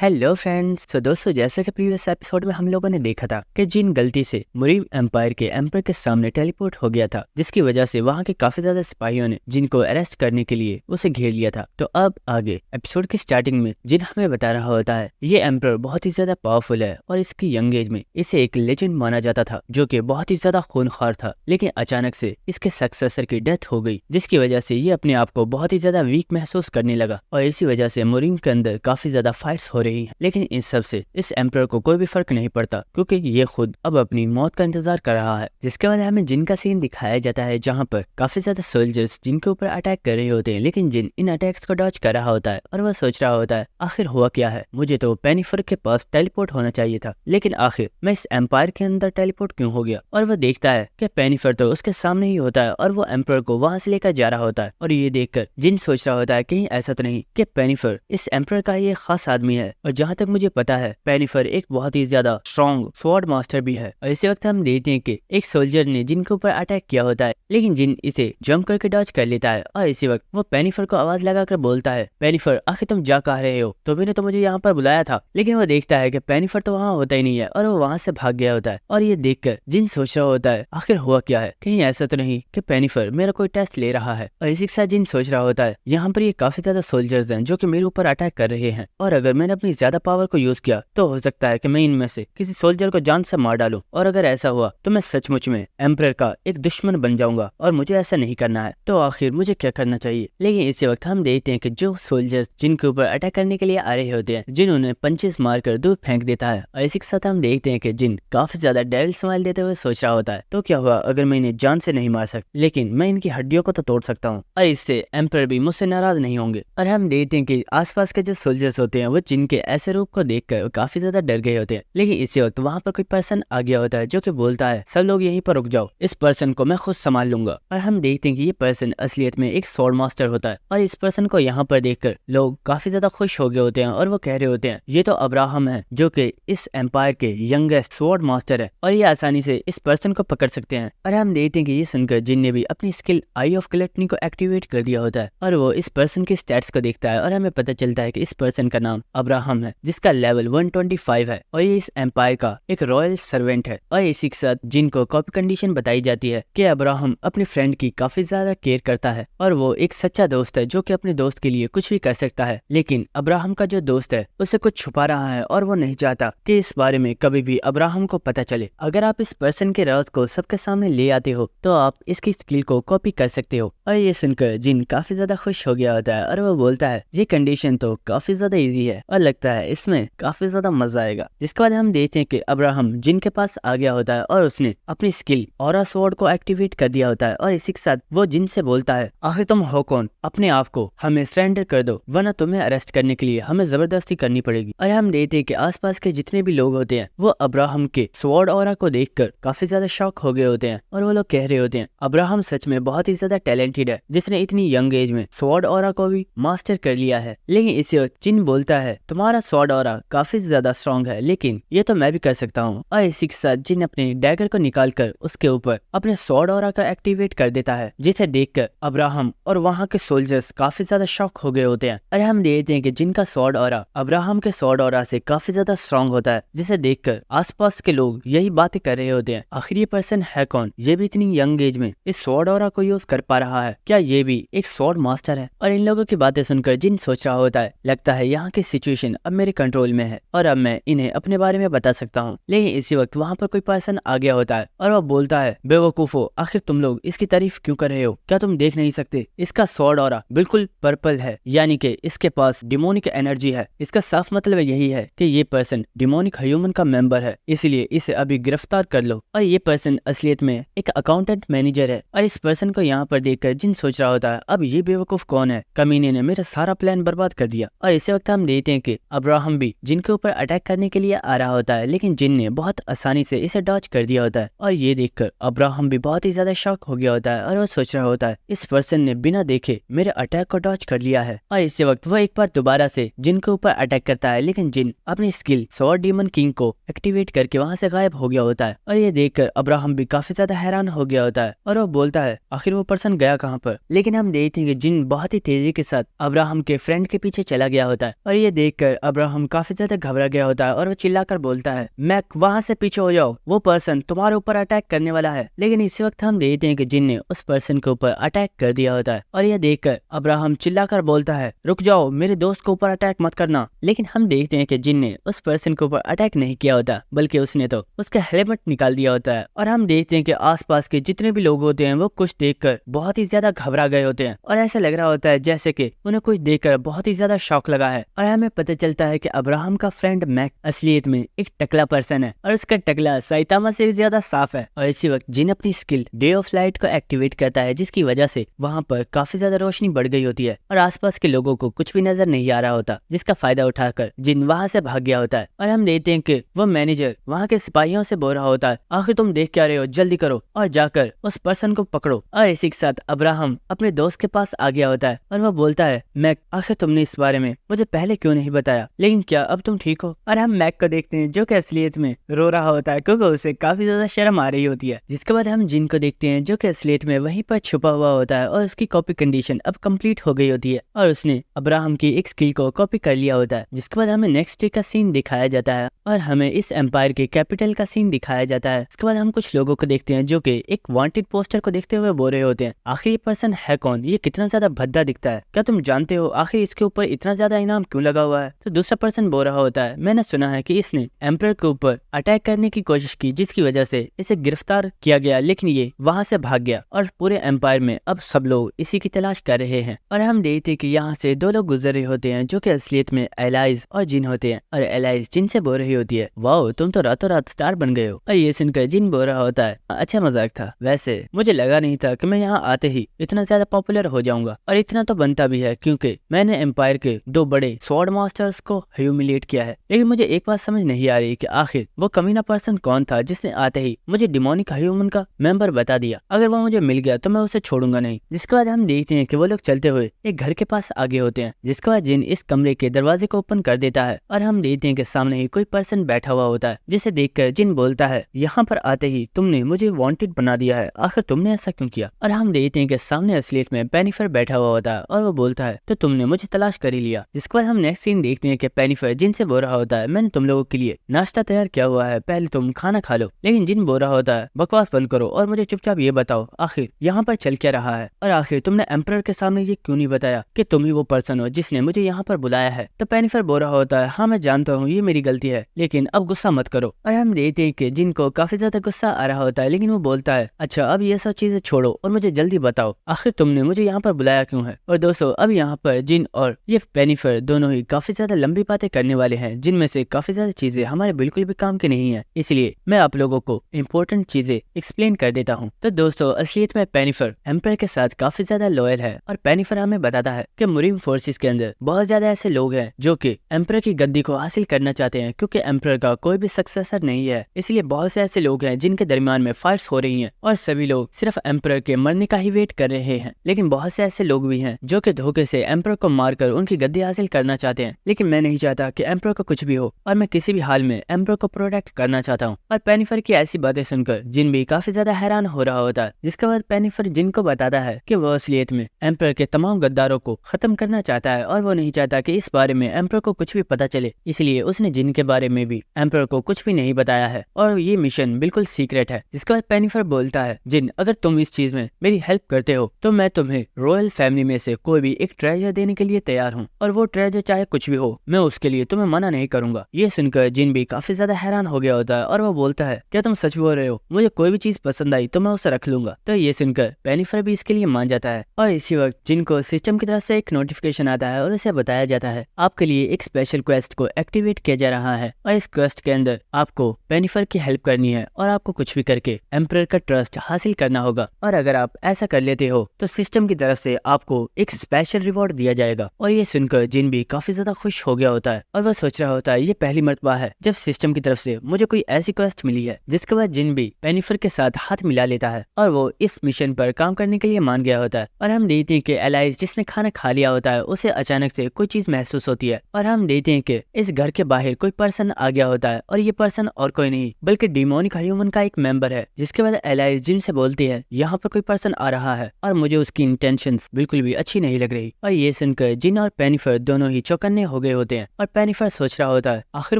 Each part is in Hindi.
Hello friends. तो दोस्तों, जैसे कि प्रीवियस एपिसोड में हम लोगों ने देखा था कि जिन गलती से मुरीब एम्पायर के एम्पर के सामने टेलीपोर्ट हो गया था, जिसकी वजह से वहां के काफी ज्यादा सिपाहियों ने जिन को अरेस्ट करने के लिए उसे घेर लिया था। तो अब आगे एपिसोड की स्टार्टिंग में जिन हमें बता रहा होता है ये एम्पर बहुत ही ज्यादा पावरफुल है और इसकी यंग एज में इसे एक लेजेंड माना जाता था जो कि बहुत ही ज्यादा खूनखार था। लेकिन अचानक से इसके सक्सेसर की डेथ हो गई, जिसकी वजह से ये अपने आप को बहुत ही ज्यादा वीक महसूस करने लगा और इसी वजह से मुरीब के अंदर काफी ज्यादा फाइट्स हो रही। लेकिन इन सब से इस एम्पर को कोई भी फर्क नहीं पड़ता, क्योंकि ये खुद अब अपनी मौत का इंतजार कर रहा है। जिसके बाद हमें जिन का सीन दिखाया जाता है जहाँ पर काफी ज्यादा सोल्जर्स जिनके ऊपर अटैक कर रहे होते हैं, लेकिन जिन इन अटैक्स को डॉज कर रहा होता है और वह सोच रहा होता है आखिर हुआ क्या है, मुझे तो पेनिफर के पास टेलीपोर्ट होना चाहिए था, लेकिन आखिर मैं इस एम्पायर के अंदर टेलीपोर्ट क्यों हो गया। और वह देखता है कि पेनिफर तो उसके सामने ही होता है और वो एम्पर को वहां से लेकर जा रहा होता है। और ये देखकर जिन सोच रहा होता है कहीं ऐसा तो नहीं कि पेनिफर इस एम्पर का ये खास आदमी है। और जहाँ तक मुझे पता है पेनिफर एक बहुत ही ज्यादा स्ट्रॉन्ग स्वॉर्ड मास्टर भी है। और इसी वक्त हम देखते हैं कि एक सोल्जर ने जिन के ऊपर अटैक किया होता है, लेकिन जिन इसे जंप करके डॉज कर लेता है। और इसी वक्त वो पेनिफर को आवाज लगाकर बोलता है, पेनिफर आखिर तुम जा कह रहे हो, तुमने तो मुझे यहाँ पर बुलाया था। लेकिन वो देखता है कि पेनिफर तो वहाँ होता ही नहीं है और वो वहाँ से भाग गया होता है। और ये देखकर जिन सोच रहा होता है आखिर हुआ क्या है, कहीं ऐसा तो नहीं कि पेनिफर मेरा कोई टेस्ट ले रहा है। और इसी के साथ जिन सोच रहा होता है यहाँ पर ये काफी ज्यादा सोल्जर्स हैं जो कि मेरे ऊपर अटैक कर रहे हैं, और अगर मैंने अपनी ज्यादा पावर को यूज किया तो हो सकता है कि मैं इनमें से किसी सोल्जर को जान से मार डालूं। और अगर ऐसा हुआ तो मैं सचमुच में एम्परर का एक दुश्मन बन जाऊंगा और मुझे ऐसा नहीं करना है। तो आखिर मुझे क्या करना चाहिए। लेकिन इसी वक्त हम देखते हैं कि जो सोल्जर्स जिनके ऊपर अटैक करने के लिए आ रहे होते हैं, जिन्होंने पंचेस मारकर दूर फेंक देता है। और इसी के साथ हम देखते हैं कि जिन काफी ज्यादा डेविल स्माइल देते हुए सोच रहा होता है, तो क्या हुआ अगर मैं इन्हें जान से नहीं मार सकता, लेकिन मैं इनकी हड्डियों को तो तोड़ सकता हूँ और इससे एम्परर भी मुझसे नाराज नहीं होंगे। और हम देखते हैं कि आसपास के जो सोल्जर्स होते हैं वो जिन के ऐसे रूप को देखकर काफी ज्यादा डर गए होते हैं। लेकिन इसी वक्त वहाँ पर कोई पर्सन आ गया होता है जो कि बोलता है, सब लोग यहीं पर रुक जाओ, इस पर्सन को मैं खुद संभाल लूंगा। और हम देखते हैं कि ये पर्सन असलियत में एक स्वॉर्ड मास्टर होता है। और इस पर्सन को यहाँ पर देखकर लोग काफी ज्यादा खुश हो गए होते हैं और वो कह रहे होते हैं, ये तो अब्राहम है जो कि इस एम्पायर के यंगेस्ट स्वॉर्ड मास्टर है और ये आसानी से इस पर्सन को पकड़ सकते हैं। और हम देखते हैं कि ये सुनकर जिन ने भी अपनी स्किल आई ऑफ ग्लटनी को एक्टिवेट कर दिया होता है और वो इस पर्सन के स्टैट्स को देखता है और हमें पता चलता है कि इस पर्सन का नाम अब्राहम है, जिसका लेवल 125 है और ये इस एम्पायर का एक रॉयल सर्वेंट है। और इसी के साथ जिनको कॉपी कंडीशन बताई जाती है कि अब्राहम अपने फ्रेंड की काफी ज्यादा केयर करता है और वो एक सच्चा दोस्त है जो कि अपने दोस्त के लिए कुछ भी कर सकता है। लेकिन अब्राहम का जो दोस्त है उसे कुछ छुपा रहा है और वो नहीं चाहता कि इस बारे में कभी भी अब्राहम को पता चले। अगर आप इस पर्सन के राज को सबके सामने ले आते हो तो आप इसकी स्किल को कॉपी कर सकते हो। और ये सुनकर जिन काफी ज्यादा खुश हो गया होता है और वो बोलता है, ये कंडीशन तो काफी ज्यादा इजी है और लगता है इसमें काफी ज्यादा मजा आएगा। जिसके बाद हम देखते हैं कि अब्राहम जिन के पास आ गया होता है और उसने अपनी स्किल ऑरा स्वॉर्ड को एक्टिवेट कर दिया होता है। और इसी के साथ वो जिन से बोलता है, आखिर तुम हो कौन, अपने आप को हमें सरेंडर कर दो वरना तुम्हें अरेस्ट करने के लिए हमें जबरदस्ती करनी पड़ेगी। और हम देखते हैं कि आसपास के जितने भी लोग होते हैं वो अब्राहम के स्वॉर्ड ऑरा को देखकर काफी ज्यादा शॉक हो गए होते हैं और वो लोग कह रहे होते हैं, अब्राहम सच में बहुत ही ज्यादा टैलेंटेड है जिसने इतनी यंग एज में स्वॉर्ड ऑरा को भी मास्टर कर लिया है। लेकिन इसी वक्त जिन बोलता है, तुम्हारा स्वॉर्ड ऑरा काफी ज्यादा स्ट्रॉन्ग है लेकिन ये तो मैं भी कर सकता हूँ। और इसी के साथ जिन अपने डैगर को निकालकर उसके ऊपर अपने स्वॉर्ड ऑरा का एक्टिवेट कर देता है, जिसे देखकर अब्राहम और वहाँ के सोल्जर्स काफी ज्यादा शॉक हो गए होते हैं। और हम देखते हैं कि जिनका स्वॉर्ड ऑरा अब्राहम के स्वॉर्ड ऑरा से काफी ज्यादा स्ट्रॉन्ग होता है, जिसे देखकर आसपास के लोग यही बातें कर रहे होते हैं, आखिर ये पर्सन है कौन, ये भी इतनी यंग एज में इस स्वॉर्ड ऑरा को यूज कर पा रहा है, क्या ये भी एक स्वॉर्ड मास्टर है। और इन लोगों की बातें सुनकर जिन सोच रहा होता है, लगता है यहाँ की सिचुएशन अब मेरे कंट्रोल में है और अब मैं इन्हें अपने बारे में बता सकता हूँ। लेकिन इसी वक्त वहाँ पर कोई पर्सन आ गया होता है और वो बोलता है, बेवकूफो, आखिर तुम लोग इसकी तारीफ क्यों कर रहे हो, क्या तुम देख नहीं सकते इसका स्वॉर्ड ऑरा बिल्कुल पर्पल है, यानी कि इसके पास डिमोनिक एनर्जी है। इसका साफ मतलब यही है कि ये पर्सन डिमोनिक ह्यूमन का मेंबर है, इसलिए इसे अभी गिरफ्तार कर लो। और ये पर्सन असलियत में एक अकाउंटेंट मैनेजर है। और इस पर्सन को यहाँ पर देखकर जिन सोच रहा होता है, अब ये बेवकूफ कौन है, कमीने ने मेरा सारा प्लान बर्बाद कर दिया। और इसी वक्त हम देखते हैं कि अब्राहम भी जिनके ऊपर अटैक करने के लिए आ रहा होता है, लेकिन जिन ने बहुत आसानी से इसे डॉज कर दिया होता है। और ये देखकर अब्राहम भी बहुत ही ज्यादा शॉक हो गया होता है और वो सोच रहा होता है, इस पर्सन ने बिना देखे मेरे अटैक को डॉज कर लिया है। और इसी वक्त वो एक बार दोबारा से जिन के ऊपर अटैक करता है, लेकिन जिन अपनी स्किल स्वॉर्ड डीमन किंग को एक्टिवेट करके वहां से गायब हो गया होता है। और ये देखकर अब्राहम भी काफी ज्यादा हैरान हो गया होता है और वो बोलता है, आखिर वो पर्सन गया कहाँ पर। लेकिन हम देखते हैं कि जिन बहुत ही तेजी के साथ अब्राहम के फ्रेंड के पीछे चला गया होता है। और ये देखकर अब्राहम काफी ज्यादा घबरा गया होता है और वो चिल्लाकर बोलता है, मैक वहाँ से पीछे हो जाओ, वो पर्सन तुम्हारे ऊपर अटैक करने वाला है। लेकिन इसी वक्त हम देखते हैं कि जिन ने उस पर्सन के ऊपर अटैक कर दिया होता है और यह देखकर अब्राहम चिल्लाकर बोलता है, रुक जाओ, मेरे दोस्त के ऊपर अटैक मत करना। लेकिन हम देखते हैं कि जिन ने उस पर्सन के ऊपर अटैक नहीं किया होता, बल्कि उसने तो उसका हेलमेट निकाल दिया होता है। और हम देखते हैं कि आसपास के जितने भी लोग होते हैं वो कुछ देखकर बहुत ही ज्यादा घबरा गए होते हैं और ऐसा लग रहा होता है जैसे कि उन्हें कुछ देखकर बहुत ही ज्यादा शौक लगा है। और हमें पता चलता है कि अब्राहम का फ्रेंड मैक असलियत में एक टकला पर्सन है और उसका टकला साइतामा से भी ज्यादा साफ है। और इसी वक्त जिन अपनी स्किल डे ऑफ लाइट को एक्टिवेट करता है, जिसकी वजह से वहाँ पर काफी ज्यादा रोशनी बढ़ गई होती है और आसपास के लोगों को कुछ भी नजर नहीं आ रहा होता, जिसका फायदा उठाकर जिन वहाँ से भाग गया होता है। और हम देखते हैं कि वो मैनेजर वहाँ के सिपाहियों से बोल रहा होता है, आखिर तुम देख क्या रहे हो, जल्दी करो और जाकर उस पर्सन को पकड़ो। और इसी के साथ अब्राहम अपने दोस्त के पास आ गया होता है और वह बोलता है, मैक आखिर तुमने इस बारे में मुझे पहले क्यों नहीं बताया, लेकिन क्या अब तुम ठीक हो? और हम मैक को देखते हैं जो कि असलियत में रो रहा होता है क्योंकि उसे काफी ज्यादा शर्म आ रही होती है। जिसके बाद हम जिन को देखते हैं जो कि असलियत में वहीं पर छुपा हुआ होता है और उसकी कॉपी कंडीशन अब कंप्लीट हो गई होती है और उसने अब्राहम की एक स्किल को कॉपी कर लिया होता है। जिसके बाद हमें नेक्स्ट डे का सीन दिखाया जाता है और हमें इस एम्पायर के कैपिटल का सीन दिखाया जाता है। इसके बाद हम कुछ लोगों को देखते हैं जो कि एक वांटेड पोस्टर को देखते हुए बोल रहे होते हैं, आखिर ये पर्सन है कौन, ये कितना ज्यादा भद्दा दिखता है, क्या तुम जानते हो आखिर इसके ऊपर इतना ज्यादा इनाम क्यों लगा हुआ है? तो दूसरा पर्सन बोल रहा होता है, मैंने सुना है कि इसने एम्पायर के ऊपर अटैक करने की कोशिश की, जिसकी वजह से इसे गिरफ्तार किया गया, लेकिन ये वहाँ से भाग गया और पूरे एम्पायर में अब सब लोग इसी की तलाश कर रहे हैं। और हम देखते हैं कि यहाँ से दो लोग गुजर रहे होते हैं जो कि असलियत में एलाइज और जिन होते हैं। और एलाइज जिन से बोल रही होती है, वाओ तुम तो रातों रात स्टार बन गए हो। और ये सुनकर जिन बोल रहा होता है, अच्छा मजाक था, वैसे मुझे लगा नहीं था कि मैं यहाँ आते ही इतना ज्यादा पॉपुलर हो जाऊंगा, और इतना तो बनता भी है क्योंकि मैंने एम्पायर के दो बड़े स्वॉर्ड मास्टर्स को ह्यूमिलिएट किया है। लेकिन मुझे एक बात समझ नहीं आ रही कि आखिर वो कमीना पर्सन कौन था जिसने आते ही मुझे डिमोनिक ह्यूमन का मेंबर बता दिया। अगर वो मुझे मिल गया तो मैं उसे छोड़ूंगा नहीं। जिसके बाद हम देखते हैं कि वो लोग चलते हुए एक घर के पास आगे होते हैं। जिसके बाद जिन इस कमरे के दरवाजे को ओपन कर देता है और हम देखते हैं कि सामने ही कोई पर्सन बैठा हुआ होता है, जिसे देखकर जिन बोलता है, यहाँ पर आते ही तुमने मुझे वांटेड बना दिया है, आखिर तुमने ऐसा क्यों किया? और हम देखते हैं कि सामने असलियत में पेनिफर बैठा हुआ होता है और वो बोलता है, तो तुमने मुझे तलाश कर ही लिया। जिसके बाद हम नेक्स्ट सीन देखते हैं कि पेनिफर जिन से बोल रहा होता है, मैंने तुम लोगों के लिए नाश्ता तैयार किया हुआ है, पहले तुम खाना खा लो। लेकिन जिन बोल रहा होता है, बकवास बंद करो और मुझे चुपचाप ये बताओ आखिर यहाँ पर चल क्या रहा है, और आखिर तुमने एम्परर के सामने ये क्यों नहीं बताया कि तुम ही वो पर्सन हो जिसने मुझे यहाँ पर बुलाया है? तो पेनिफर बोल रहा होता है, हाँ मैं जानता हूँ ये मेरी गलती है, लेकिन अब गुस्सा मत करो। और हम देखते हैं कि जिन को काफी ज्यादा गुस्सा आ रहा होता है, लेकिन वो बोलता है, अच्छा अब ये सब चीजें छोड़ो और मुझे जल्दी बताओ आखिर तुमने मुझे यहाँ पर बुलाया क्यों है? और दोस्तों अब यहाँ पर जिन और ये पेनिफर दोनों ही काफी ज्यादा लंबी बातें करने वाले हैं, जिनमें से काफी ज्यादा चीजें हमारे बिल्कुल भी काम की नहीं है, इसलिए मैं आप लोगों को इम्पोर्टेंट चीजें एक्सप्लेन कर देता हूँ। तो दोस्तों असलियत में पेनिफर एम्पायर के साथ काफी ज्यादा लॉयल है और पेनिफर हमें बताता है कि मुरीम फोर्सेस के अंदर बहुत ज्यादा ऐसे लोग हैं जो कि एम्पायर की गद्दी को हासिल करना चाहते हैं, क्योंकि एम्पायर का कोई भी सक्सेसर नहीं है। इसलिए बहुत से ऐसे लोग हैं जिनके दरमियान में फाइट्स हो रही हैं और सभी लोग सिर्फ एम्पायर के मरने का ही वेट कर रहे हैं। लेकिन बहुत से ऐसे लोग भी हैं जो कि धोखे से एम्पायर को मारकर उनकी गद्दी हासिल करना चाहते हैं। लेकिन मैं नहीं चाहता कि एम्पायर को कुछ भी हो और मैं किसी भी हाल में एम्पायर को प्रोटेक्ट करना चाहता हूँ। और पेनिफर की ऐसी बातें सुनकर जिन भी काफी ज्यादा हैरान हो रहा होता है। जिसके बाद पेनिफर जिन को बताता है कि वो असलियत में एम्पायर के तमाम गद्दारों को खत्म करना चाहता है और वो नहीं चाहता कि इस बारे में एम्पायर को कुछ भी पता चले, इसलिए उसने जिन के बारे में भी एम्पायर को कुछ भी नहीं बताया है और ये मिशन बिल्कुल सीक्रेट है। जिसके बाद पेनिफर बोलता है, जिन अगर तुम इस चीज में मेरी हेल्प करते हो तो मैं तुम्हें रॉयल फैमिली में से कोई भी एक ट्रेजर देने के लिए तैयार हूँ, और वो ट्रेजर चाहे कुछ भी हो मैं उसके लिए तुम्हें मना नहीं करूंगा। ये सुनकर जिन भी काफी ज्यादा हैरान हो गया होता है और वो बोलता है, क्या तुम सच बोल रहे हो? मुझे कोई भी चीज पसंद आई तो मैं उसे रख लूंगा। तो ये सुनकर पेनिफर भी इसके लिए मान जाता है और इसी वक्त जिन को सिस्टम की तरफ से एक नोटिफिकेशन आता है और उसे बताया जाता है, आपके लिए एक स्पेशल क्वेस्ट को एक्टिवेट किया जा रहा है और इस क्वेस्ट के अंदर आपको पेनिफर की हेल्प करनी है और आपको कुछ भी करके एम्परर का ट्रस्ट हासिल करना होगा, और अगर आप ऐसा कर लेते हो तो सिस्टम की तरफ से आपको एक स्पेशल रिवॉर्ड दिया जाएगा। और ये सुनकर जिन भी काफी ज्यादा खुश हो गया होता है और वह सोच रहा होता है, ये पहली मर्तबा है जब सिस्टम की तरफ से मुझे कोई ऐसी क्वेस्ट मिली है। जिसके बाद जिन भी पेनिफर के साथ हाथ मिला लेता है और वो इस मिशन पर काम करने के लिए मान गया होता है। और हम देखते हैं कि एलाइज जिसने खाना खा लिया होता है उसे अचानक से कोई चीज महसूस होती है और हम देखते हैं कि इस घर के बाहर कोई पर्सन आ गया होता है और ये पर्सन और कोई नहीं बल्कि डिमोनिक ह्यूमन का एक मेंबर है। जिसके बाद एलाइज जिन से बोलती है, यहाँ पर कोई पर्सन आ रहा है और मुझे उसकी इंटेंशंस बिल्कुल भी अच्छी नहीं लग रही। और ये सुनकर जिन और पेनिफर दोनों ही चौकन्ने हो गए गए होते हैं और पेनिफर सोच रहा होता है आखिर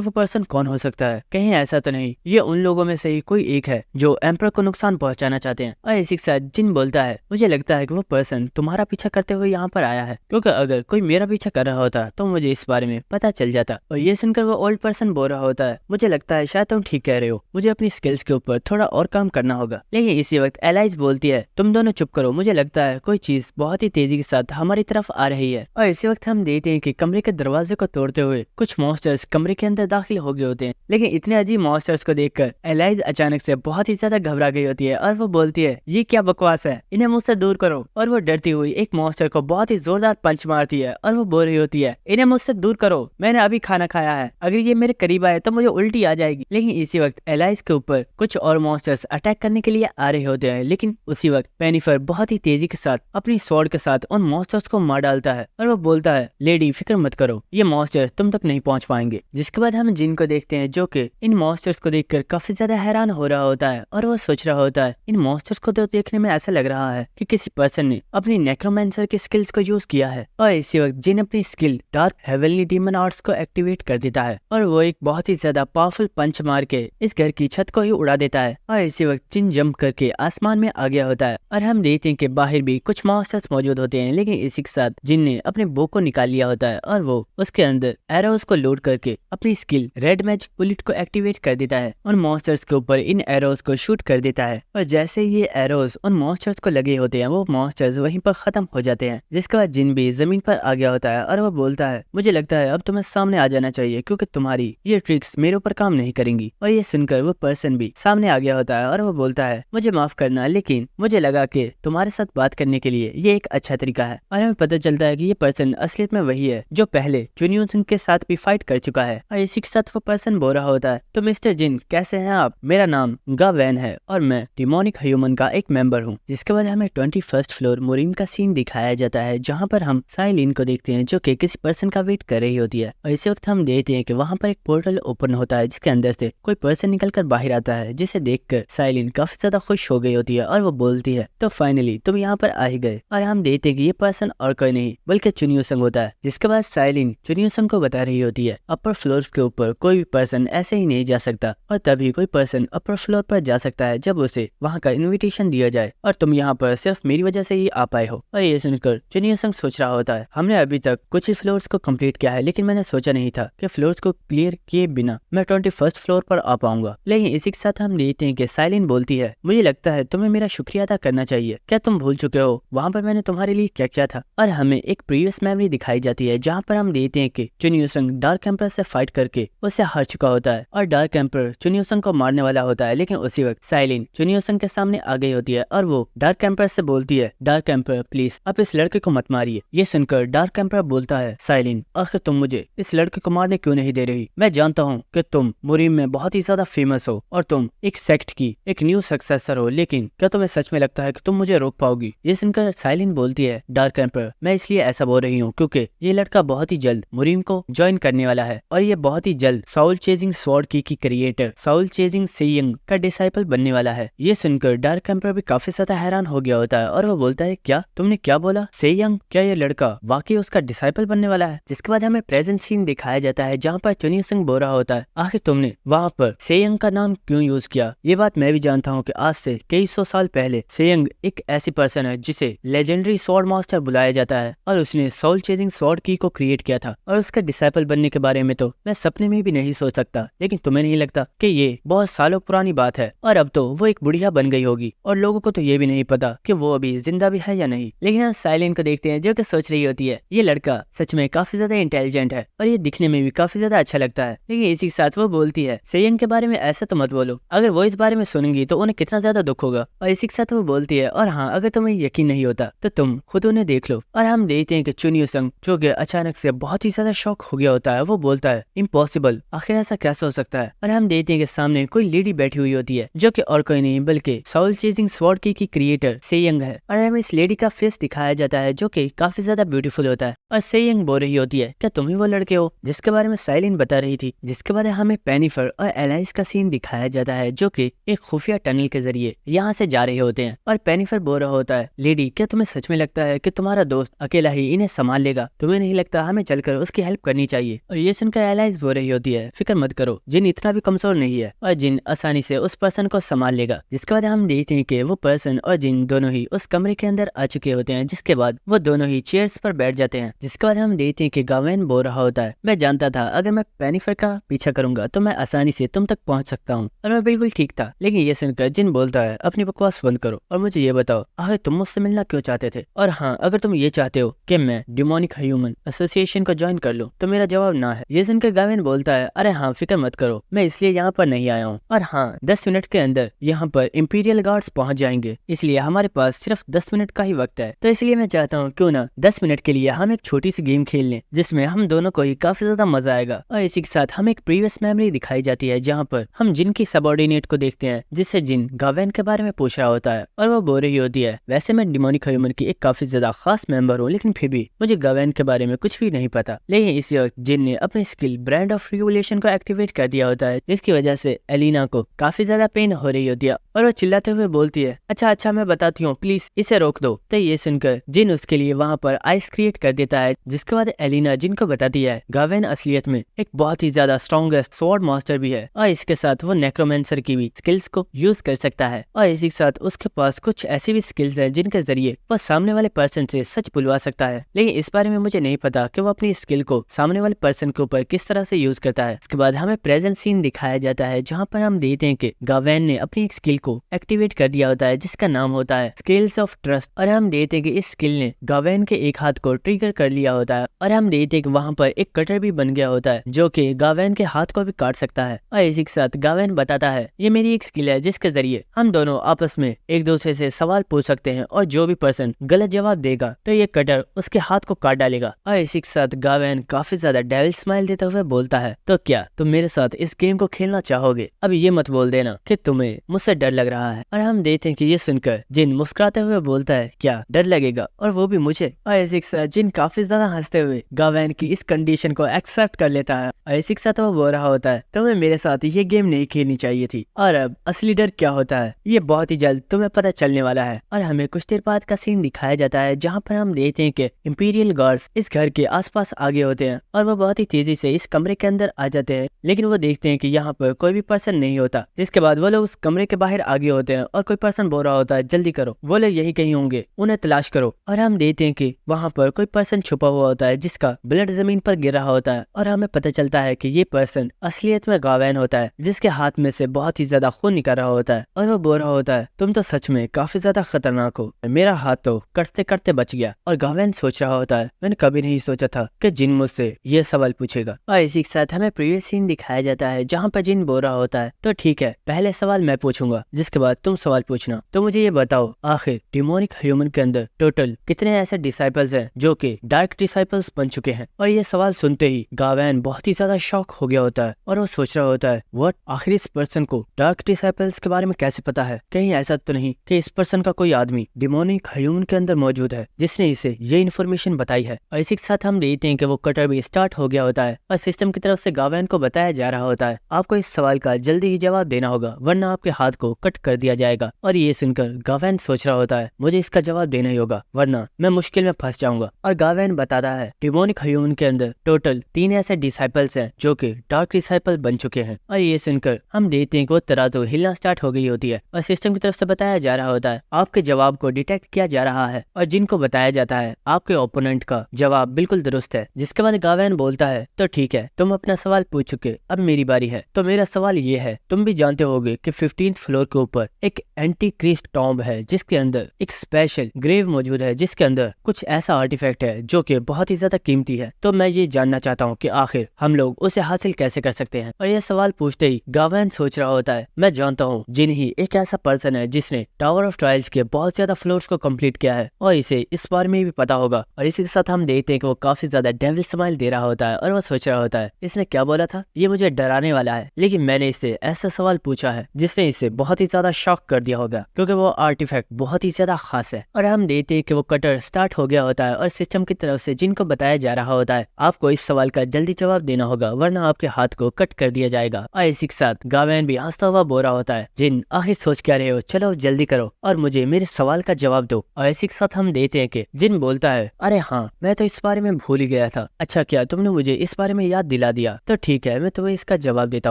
वो पर्सन कौन हो सकता है, कहीं ऐसा तो नहीं ये उन लोगों में से ही कोई एक है जो एम्पर को नुकसान पहुंचाना चाहते हैं। और इसी के साथ जिन बोलता है मुझे लगता है कि वो पर्सन तुम्हारा पीछा करते हुए यहाँ पर आया है, क्योंकि अगर कोई मेरा पीछा कर रहा होता तो मुझे इस बारे में पता चल जाता। और ये सुनकर वो ओल्ड पर्सन बोल रहा होता है मुझे लगता है शायद तुम ठीक कह रहे हो, मुझे अपनी स्किल्स के ऊपर थोड़ा और काम करना होगा। लेकिन इसी वक्त एलाइज बोलती है तुम दोनों चुप करो, मुझे लगता है कोई चीज बहुत ही तेजी के साथ हमारी तरफ आ रही है। और इसी वक्त हम देखते हैं कि कमरे के दरवाजे को तोड़ते हुए कुछ मॉन्स्टर्स कमरे के अंदर दाखिल हो गए होते हैं। लेकिन इतने अजीब मॉन्स्टर्स को देखकर एलाइज अचानक से बहुत ही ज्यादा घबरा गई होती है और वो बोलती है ये क्या बकवास है, इन्हें मुझसे दूर करो। और वो डरती हुई एक मॉन्स्टर को बहुत ही जोरदार पंच मारती है और वो बोल रही होती है इन्हें मुझसे दूर करो, मैंने अभी खाना खाया है, अगर ये मेरे करीब आए तो मुझे उल्टी आ जाएगी। लेकिन इसी वक्त एलाइज के ऊपर कुछ और मॉन्स्टर्स अटैक करने के लिए आ रहे होते हैं। लेकिन उसी वक्त पेनिफर बहुत ही तेजी के साथ अपनी स्वॉर्ड के साथ उन मॉन्स्टर्स को मार डालता है और वो बोलता है लेडी फिक्र मत करो, ये मॉन्स्टर तुम तक नहीं पहुंच पाएंगे। जिसके बाद हम जिन को देखते हैं जो कि इन मॉन्स्टर्स को देखकर काफी ज्यादा हैरान हो रहा होता है और वो सोच रहा होता है इन मॉन्स्टर्स को तो देखने में ऐसा लग रहा है कि किसी पर्सन ने अपनी नेक्रोमेंसर की स्किल्स को यूज किया है। और इसी वक्त जिन अपनी skill dark heavenly demon arts को एक्टिवेट कर देता है और वो एक बहुत ही ज्यादा पावरफुल पंच मार के इस घर की छत को ही उड़ा देता है। और इसी वक्त जिन जंप करके आसमान में आ गया होता है और हम देखते हैं कि बाहर भी कुछ मॉन्स्टर्स मौजूद होते हैं। लेकिन इसी के साथ जिन ने अपने बो को निकाल लिया होता है और वो उसके अंदर एरोज को लोड करके अपनी स्किल रेड मैजिक बुलेट को एक्टिवेट कर देता है और मॉन्स्टर्स के ऊपर इन एरोज को शूट कर देता है। और जैसे ही ये एरोज उन मॉन्स्टर्स को लगे होते हैं वो मॉन्स्टर्स वहीं पर खत्म हो जाते हैं। जिसके बाद जिन भी जमीन पर आ गया होता है और वो बोलता है मुझे लगता है अब तुम्हें सामने आ जाना चाहिए क्योंकि तुम्हारी ये ट्रिक्स मेरे ऊपर काम नहीं करेंगी। और ये सुनकर वो पर्सन भी सामने आ गया होता है और वो बोलता है मुझे माफ करना, लेकिन मुझे लगा कि तुम्हारे साथ बात करने के लिए ये एक अच्छा तरीका है। और हमें पता चलता है कि ये पर्सन असलियत में वही है जो पहले चुनियों सिंह के साथ भी फाइट कर चुका है। और इसी के साथ वो पर्सन बोल रहा होता है तो मिस्टर जिन कैसे हैं आप, मेरा नाम गा वैन है और मैं डिमोनिक ह्यूमन का एक मेंबर हूँ। जिसके बाद हमें 21st फ्लोर मुरीम का सीन दिखाया जाता है जहाँ पर हम साइलिन को देखते हैं जो कि किसी पर्सन का वेट कर रही होती है। और इसी वक्त हम देखते हैं कि वहाँ पर एक पोर्टल ओपन होता है जिसके अंदर से कोई पर्सन निकलकर बाहर आता है, जिसे देखकर साइलिन काफी ज्यादा खुश हो गई होती है और वो बोलती है तो फाइनली तुम यहाँ पर आ ही गए। और हम देखते हैं कि ये पर्सन और कोई नहीं बल्कि चुनियो संग होता है। जिसके बाद साइलिन चुनियो संग को बता रही होती है अपर फ्लोर के ऊपर कोई भी पर्सन ऐसे ही नहीं जा सकता और तभी कोई पर्सन अपर फ्लोर पर जा सकता है जब उसे वहाँ का इन्विटेशन दिया जाए, और तुम यहाँ पर सिर्फ मेरी वजह से ही आ पाए हो। और ये सुनकर चुनियो संग सोच रहा होता है हमने अभी तक कुछ ही फ्लोर्स को कंप्लीट किया है, लेकिन मैंने सोचा नहीं था कि फ्लोर्स को क्लियर किए बिना मैं 21st फ्लोर पर आ पाऊंगा। लेकिन इसी के साथ हम देखते हैं कि साइलिन बोलती है मुझे लगता है तुम्हें मेरा शुक्रिया अदा करना चाहिए, क्या तुम भूल चुके हो वहाँ पर मैंने तुम्हारे लिए क्या किया था। और हमें एक प्रीवियस मेमोरी दिखाई जाती है जहाँ पर हम देखते हैं कि चुनियो संग डार्क एम्पर से फाइट करके उससे हार चुका होता है और डार्क एम्पर चुनियो संग को मारने वाला होता है। लेकिन उसी वक्त साइलिन चुनियो संग के सामने आ गई होती है और वो डार्क एम्पर से बोलती है डार्क एम्पर प्लीज आप इस लड़के को मत मारिए। ये सुनकर डार्क एम्पर बोलता है साइलिन आखिर तुम मुझे इस लड़के को मारने क्यों नहीं दे रही, मैं जानता हूँ कि तुम मुरीम में बहुत ही ज्यादा फेमस हो और तुम एक सेक्ट की एक न्यू सक्सेसर हो, लेकिन क्या तुम्हें सच में लगता है कि तुम मुझे रोक पाओगी। ये सुनकर साइलिन बोलती है डार्क एम्पर मैं इसलिए ऐसा बोल रही हूँ क्योंकि ये लड़का बहुत ही जल्द मुरीम को ज्वाइन करने वाला है और ये बहुत ही जल्द साउल चेजिंग स्वॉर्ड की क्रिएटर साउल चेजिंग सेयंग का डिसाइपल बनने वाला है। ये सुनकर डार्क एम्पर भी काफी ज्यादा हैरान हो गया होता है और वो बोलता है क्या तुमने क्या बोला सेयंग, क्या ये लड़का वाकई उसका डिसाइपल बनने वाला है। जिसके बाद हमें प्रेजेंट सीन दिखाया जाता है जहाँ पर चुनियो सिंह बोल रहा होता है आखिर तुमने वहाँ पर सेयंग का नाम क्यों यूज किया। ये बात मैं भी जानता हूँ कि आज से कई सौ साल पहले सेयंग एक ऐसी पर्सन है जिसे लेजेंडरी स्वॉर्ड मास्टर बुलाया जाता है और उसने साउल चेजिंग स्वॉर्ड की को क्रिएट किया था और उसका डिसाइपल बनने के बारे में तो मैं सपने में भी नहीं सोच सकता। लेकिन तुम्हें नहीं लगता कि ये बहुत सालों पुरानी बात है और अब तो वो एक बुढ़िया बन गई होगी और लोगों को तो ये भी नहीं पता कि वो अभी जिंदा भी है या नहीं। लेकिन हम साइलिन को देखते हैं जो कि सोच रही होती है ये लड़का सच में काफी ज्यादा इंटेलिजेंट है और ये दिखने में भी काफी ज्यादा अच्छा लगता है। लेकिन इसी के साथ वो बोलती है सेयंग के बारे में ऐसा तो मत बोलो, अगर वो इस बारे में सुनेंगी तो उन्हें कितना ज्यादा दुख होगा। और इसी के साथ वो बोलती है और हाँ अगर तुम्हें यकीन नहीं होता तो तुम खुद उन्हें देख लो। और हम देखते हैं कि चुनियो संग जो कि अचानक से बहुत ही ज्यादा शॉक हो गया होता है वो बोलता है इम्पॉसिबल, आखिर ऐसा कैसे हो सकता है। और हम देखते हैं कि सामने कोई लेडी बैठी हुई होती है जो कि और कोई नहीं बल्कि साउल चेजिंग स्वॉर्ड की क्रिएटर सेयंग है। और हमें इस लेडी का फेस दिखाया जाता है जो कि काफी ज्यादा ब्यूटीफुल होता है और सेयंग बोल रही होती है क्या तुम ही वो लड़के हो जिसके बारे में साइलिन बता रही थी। जिसके बाद हमें पेनिफर और एलाइस का सीन दिखाया जाता है जो कि एक खुफिया टनल के जरिए यहाँ से जा रहे होते हैं और पेनिफर बोल रहा होता है लेडी क्या तुम्हें सच में लगता है कि तुम्हारा दोस्त अकेला ही इन्हें संभाल लेगा, तुम्हें नहीं लगता हमें चलकर उसकी हेल्प करनी चाहिए। और ये सुनकर एलाइज बोल रही होती है, फिक्र मत करो, जिन इतना भी कमजोर नहीं है और जिन आसानी से उस पर्सन को संभाल लेगा। जिसके बाद हम देखते हैं कि वो पर्सन और जिन दोनों ही उस कमरे के अंदर आ चुके होते हैं, जिसके बाद वो दोनों ही चेयर्स पर बैठ जाते हैं। जिसके बाद हम देखते हैं कि गावेन बोल रहा होता है, मैं जानता था अगर मैं पेनिफर का पीछा करूंगा तो मैं आसानी से तुम तक पहुंच सकता हूँ, और मैं बिल्कुल ठीक था। लेकिन ये सुनकर जिन बोलता है, अपनी बकवास बंद करो और मुझे ये बताओ, आखिर तुम मुझसे मिलना क्यों चाहते थे? और हाँ, अगर तुम ये चाहते हो कि मैं डिमोनिक ह्यूमन एसोसिएशन को ज्वाइन कर लूं तो मेरा जवाब ना है। ये सुनकर गावेन बोलता है, अरे हाँ, फिक्र मत करो, मैं इसलिए यहाँ पर नहीं आया हूँ, और हाँ 10 मिनट के अंदर यहाँ पर इंपीरियल गार्ड्स पहुंच जाएंगे, इसलिए हमारे पास सिर्फ 10 मिनट का ही वक्त है। तो इसलिए मैं चाहता हूँ क्यों ना 10 मिनट के लिए हम एक छोटी सी गेम खेल लें, जिसमें हम दोनों को ही काफी ज्यादा मजा आएगा। और इसी के साथ हमें एक प्रीवियस मेमोरी दिखाई जाती है, जहाँ पर हम जिन की सबऑर्डिनेट को देखते हैं, जिससे जिन गावेन के बारे में पूछ रहा होता है, और वो बोल रही होती है, वैसे मैं डिमोनिक ह्यूमन की एक काफी ज्यादा खास मेंबर हूँ, लेकिन फिर भी मुझे गावेन के बारे में कुछ भी नहीं पता। लेकिन इसी वक्त जिन ने अपनी स्किल ब्रांड ऑफ रेगुलेशन को एक्टिवेट कर दिया होता है, जिसकी वजह से एलिना को काफी ज्यादा पेन हो रही होती है, और वो चिल्लाते हुए बोलती है, अच्छा मैं बताती हूँ, प्लीज इसे रोक दो। तो ये सुनकर जिन उसके लिए वहाँ पर आइस क्रिएट कर देता है। जिसके बाद एलिना जिन को बताती है, गावेन असलियत में एक बहुत ही ज्यादा स्ट्रॉन्गेस्ट स्वॉर्ड मास्टर भी है, और इसके साथ वो नेक्रोमेंसर की भी स्किल्स को यूज कर सकता है, और इसी के साथ उसके पास कुछ ऐसी भी स्किल्स है जिनके जरिए वह सामने वाले पर्सन से सच बुलवा सकता है। लेकिन इस बारे में मुझे नहीं पता कि वो अपनी स्किल को सामने वाले पर्सन के ऊपर किस तरह से यूज करता है। इसके बाद हमें प्रेजेंट सीन दिखाया जाता है, जहाँ पर हम देखते हैं कि गावेन ने अपनी एक स्किल को एक्टिवेट कर दिया होता है, जिसका नाम होता है स्किल्स ऑफ ट्रस्ट। और हम देखते हैं कि इस स्किल ने गावेन के एक हाथ को ट्रिगर कर लिया होता है, और हम देखते हैं कि वहाँ पर एक कटर भी बन गया होता है, जो कि गावेन के हाथ को भी काट सकता है। और इसी के साथ गावेन बताता है, ये मेरी एक स्किल है जिसके जरिए हम दोनों आपस में एक दूसरे से सवाल पूछ सकते हैं, और जो भी पर्सन गलत जवाब देगा तो ये कटर उसके हाथ को काट डालेगा। और इसी के साथ गावेन काफी ज्यादा डेविल स्माइल देते हुए बोलता है, तो क्या तुम मेरे साथ इस गेम को खेलना चाहोगे? अब ये मत बोल देना कि तुम्हें मुझसे डर लग रहा है। और हम देखते हैं कि ये सुनकर जिन मुस्कुराते हुए बोलता है, क्या डर लगेगा, और वो भी मुझे? और इसी के साथ जिन काफी ज्यादा हंसते हुए गावेन की इस कंडीशन को एक्सेप्ट कर लेता है, और इसी के साथ वो बोल रहा होता है, तुम्हें मेरे साथ ये गेम नहीं खेलनी चाहिए थी, और अब असली डर क्या होता है ये बहुत ही जल्द तुम्हें पता चलने वाला है। और हमें कुछ देर बाद का सीन दिखाया जाता है, जहाँ पर हम देखते हैं कि इंपीरियल गार्ड्स इस घर के आसपास आगे होते हैं, और वो बहुत ही तेजी से इस कमरे के अंदर आ जाते हैं। लेकिन वो देखते हैं कि यहाँ पर कोई भी पर्सन नहीं होता। जिसके बाद वो लोग उस कमरे के बाहर आगे होते हैं, और कोई पर्सन बोल रहा होता है, जल्दी करो, वो लोग यही कहीं होंगे, उन्हें तलाश करो। और हम देखते हैं कि वहाँ पर कोई पर्सन छुपा हुआ होता है, जिसका ब्लड जमीन पर गिर रहा होता है, और हमें पता चलता है कि ये पर्सन असलियत में गावेन होता है, जिसके हाथ में से बहुत ही ज्यादा खून निकल रहा होता है। और वो बोल रहा होता है, तुम तो सच में काफी ज्यादा खतरनाक हो, मेरा हाथ तो कटते कटते बच गया। और गावेन सोच रहा होता है, मैंने कभी नहीं सोचा था कि जिन मुझसे ये सवाल पूछेगा। और इसी के साथ हमें प्रीवियस सीन दिखाया जाता है, जहाँ पर जिन बोल रहा होता है, तो ठीक है, पहले सवाल मैं पूछूंगा, जिसके बाद तुम सवाल पूछना। तो मुझे ये बताओ, आखिर डिमोनिक ह्यूमन के अंदर टोटल कितने ऐसे डिसाइपल्स हैं जो कि डार्क डिसाइपल्स बन चुके हैं? और ये सवाल सुनते ही गावेन बहुत ही ज्यादा शॉक हो गया होता है, और वो सोच रहा होता है, व्हाट, आखिर इस पर्सन को डार्क डिसाइपल्स के बारे में कैसे पता है? कहीं ऐसा तो नहीं कि इस पर्सन का कोई आदमी डिमोनिक ह्यूमन के अंदर मौजूद है, जिसने इसे ये इन्फॉर्मेशन बताई है? और इसी के साथ हम देखते हैं कि वो कटर भी स्टार्ट हो गया होता है, और सिस्टम की तरफ से गावेन को बताया जा रहा होता है, आपको इस सवाल का जल्दी ही जवाब देना होगा, वरना आपके हाथ को कट कर दिया जाएगा। और ये सुनकर गावेन सोच रहा होता है, मुझे इसका जवाब देना ही होगा, वरना मैं मुश्किल में फंस जाऊंगा। और गावेन बताता है, डिमोनिक ह्यूमन के अंदर टोटल 3 ऐसे डिसाइपल्स हैं जो कि डार्क डिसाइपल बन चुके हैं। और ये सुनकर हम देखते हैं कि वो तराजू हिलना स्टार्ट हो गई होती है, और सिस्टम की तरफ से बताया जा रहा होता है, आपके जवाब को डिटेक्ट किया जा रहा है, और जिनको बताया जाता है, आपके ओपोनेंट का जवाब बिल्कुल दुरुस्त है। जिसके बाद गावेन बोलता है, तो ठीक है, तुम अपना सवाल पूछ चुके, अब मेरी बारी है। तो मेरा सवाल ये है, तुम भी जानते होगे कि 15th फ्लोर के ऊपर एक एंटी क्रिस्ट टॉम्ब है, जिसके अंदर एक स्पेशल ग्रेव मौजूद है, जिसके अंदर कुछ ऐसा आर्टिफैक्ट है जो कि बहुत ही ज्यादा कीमती है। तो मैं ये जानना चाहता हूँ कि आखिर हम लोग उसे हासिल कैसे कर सकते हैं? और यह सवाल पूछते ही गावेन सोच रहा होता है, मैं जानता हूँ जिन ही एक ऐसा पर्सन है जिसने टावर ऑफ ट्रायल्स के बहुत ज्यादा फ्लोर्स को कंप्लीट किया है, और इसे इस बारे में भी पता होगा। और इसी के साथ हम देखते हैं कि वो काफी ज्यादा डेविल स्माइल दे रहा होता है, और वो सोच रहा होता है, इसने क्या बोला था, ये मुझे डराने वाला है, लेकिन मैंने इससे ऐसा सवाल पूछा है जिसने इसे बहुत ही ज्यादा शॉक कर दिया होगा, क्योंकि वो आर्टिफैक्ट बहुत ही ज्यादा खास है। और हम देखते हैं कि वो कटर स्टार्ट हो गया होता है, और सिस्टम की तरफ से जिनको बताया जा रहा होता है, आपको इस सवाल का जल्दी जवाब देना होगा, वरना आपके हाथ को कट कर दिया जाएगा। और इसी के साथ गावेन भी हंसता हुआ बोल रहा होता है, जिन आखिर सोच क्या रहे हो, चलो जल्दी करो और मुझे मेरे सवाल का जवाब दो। और इसी के साथ हम देखते हैं कि जिन बोलता है, अरे हाँ, मैं तो इस बारे में भूल ही गया था। अच्छा किया तुमने मुझे इस बारे में याद दिला दिया। तो ठीक है, मैं तुम्हें इसका जवाब देता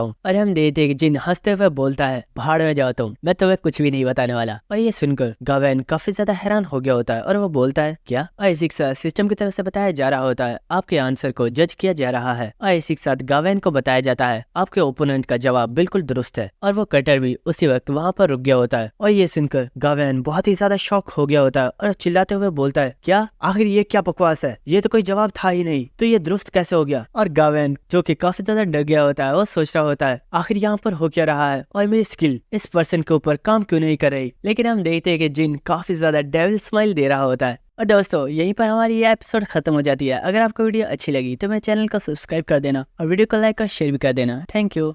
हूँ। और हम देखते कि जिन हंसते हुए बोलता है, भाड़ में जाओ तुम, मैं तुम्हें कुछ भी नहीं बताने वाला। और ये सुनकर गावेन काफी ज्यादा हैरान हो गया होता है और वो बोलता है, क्या? आइसिक साथ सिस्टम की तरफ से बताया जा रहा होता है, आपके आंसर को जज किया जा रहा है। आइसिक साथ गावेन को बताया जाता है, आपके ओपोनेंट का जवाब बिल्कुल दुरुस्त है। और वो कटर भी उसी वक्त वहाँ पर रुक गया होता है। और ये सुनकर गावेन बहुत ही ज्यादा शॉक हो गया होता है और चिल्लाते हुए बोलता है, क्या? आखिर ये क्या बकवास है? ये तो कोई जवाब था ही नहीं, तो ये दुरुस्त कैसे हो गया? और गावेन जो कि काफी ज्यादा डर गया होता है, वो सोच रहा होता है आखिर यहाँ पर हो क्या रहा है और मेरी स्किल इस पर्सन के ऊपर काम क्यों नहीं कर रही। लेकिन हम देखते हैं कि जिन काफी ज्यादा डेविल स्माइल दे रहा होता है। और दोस्तों यहीं पर हमारी ये एपिसोड खत्म हो जाती है। अगर आपको वीडियो अच्छी लगी तो मेरे चैनल को सब्सक्राइब कर देना और वीडियो को लाइक और शेयर भी कर देना। Thank you.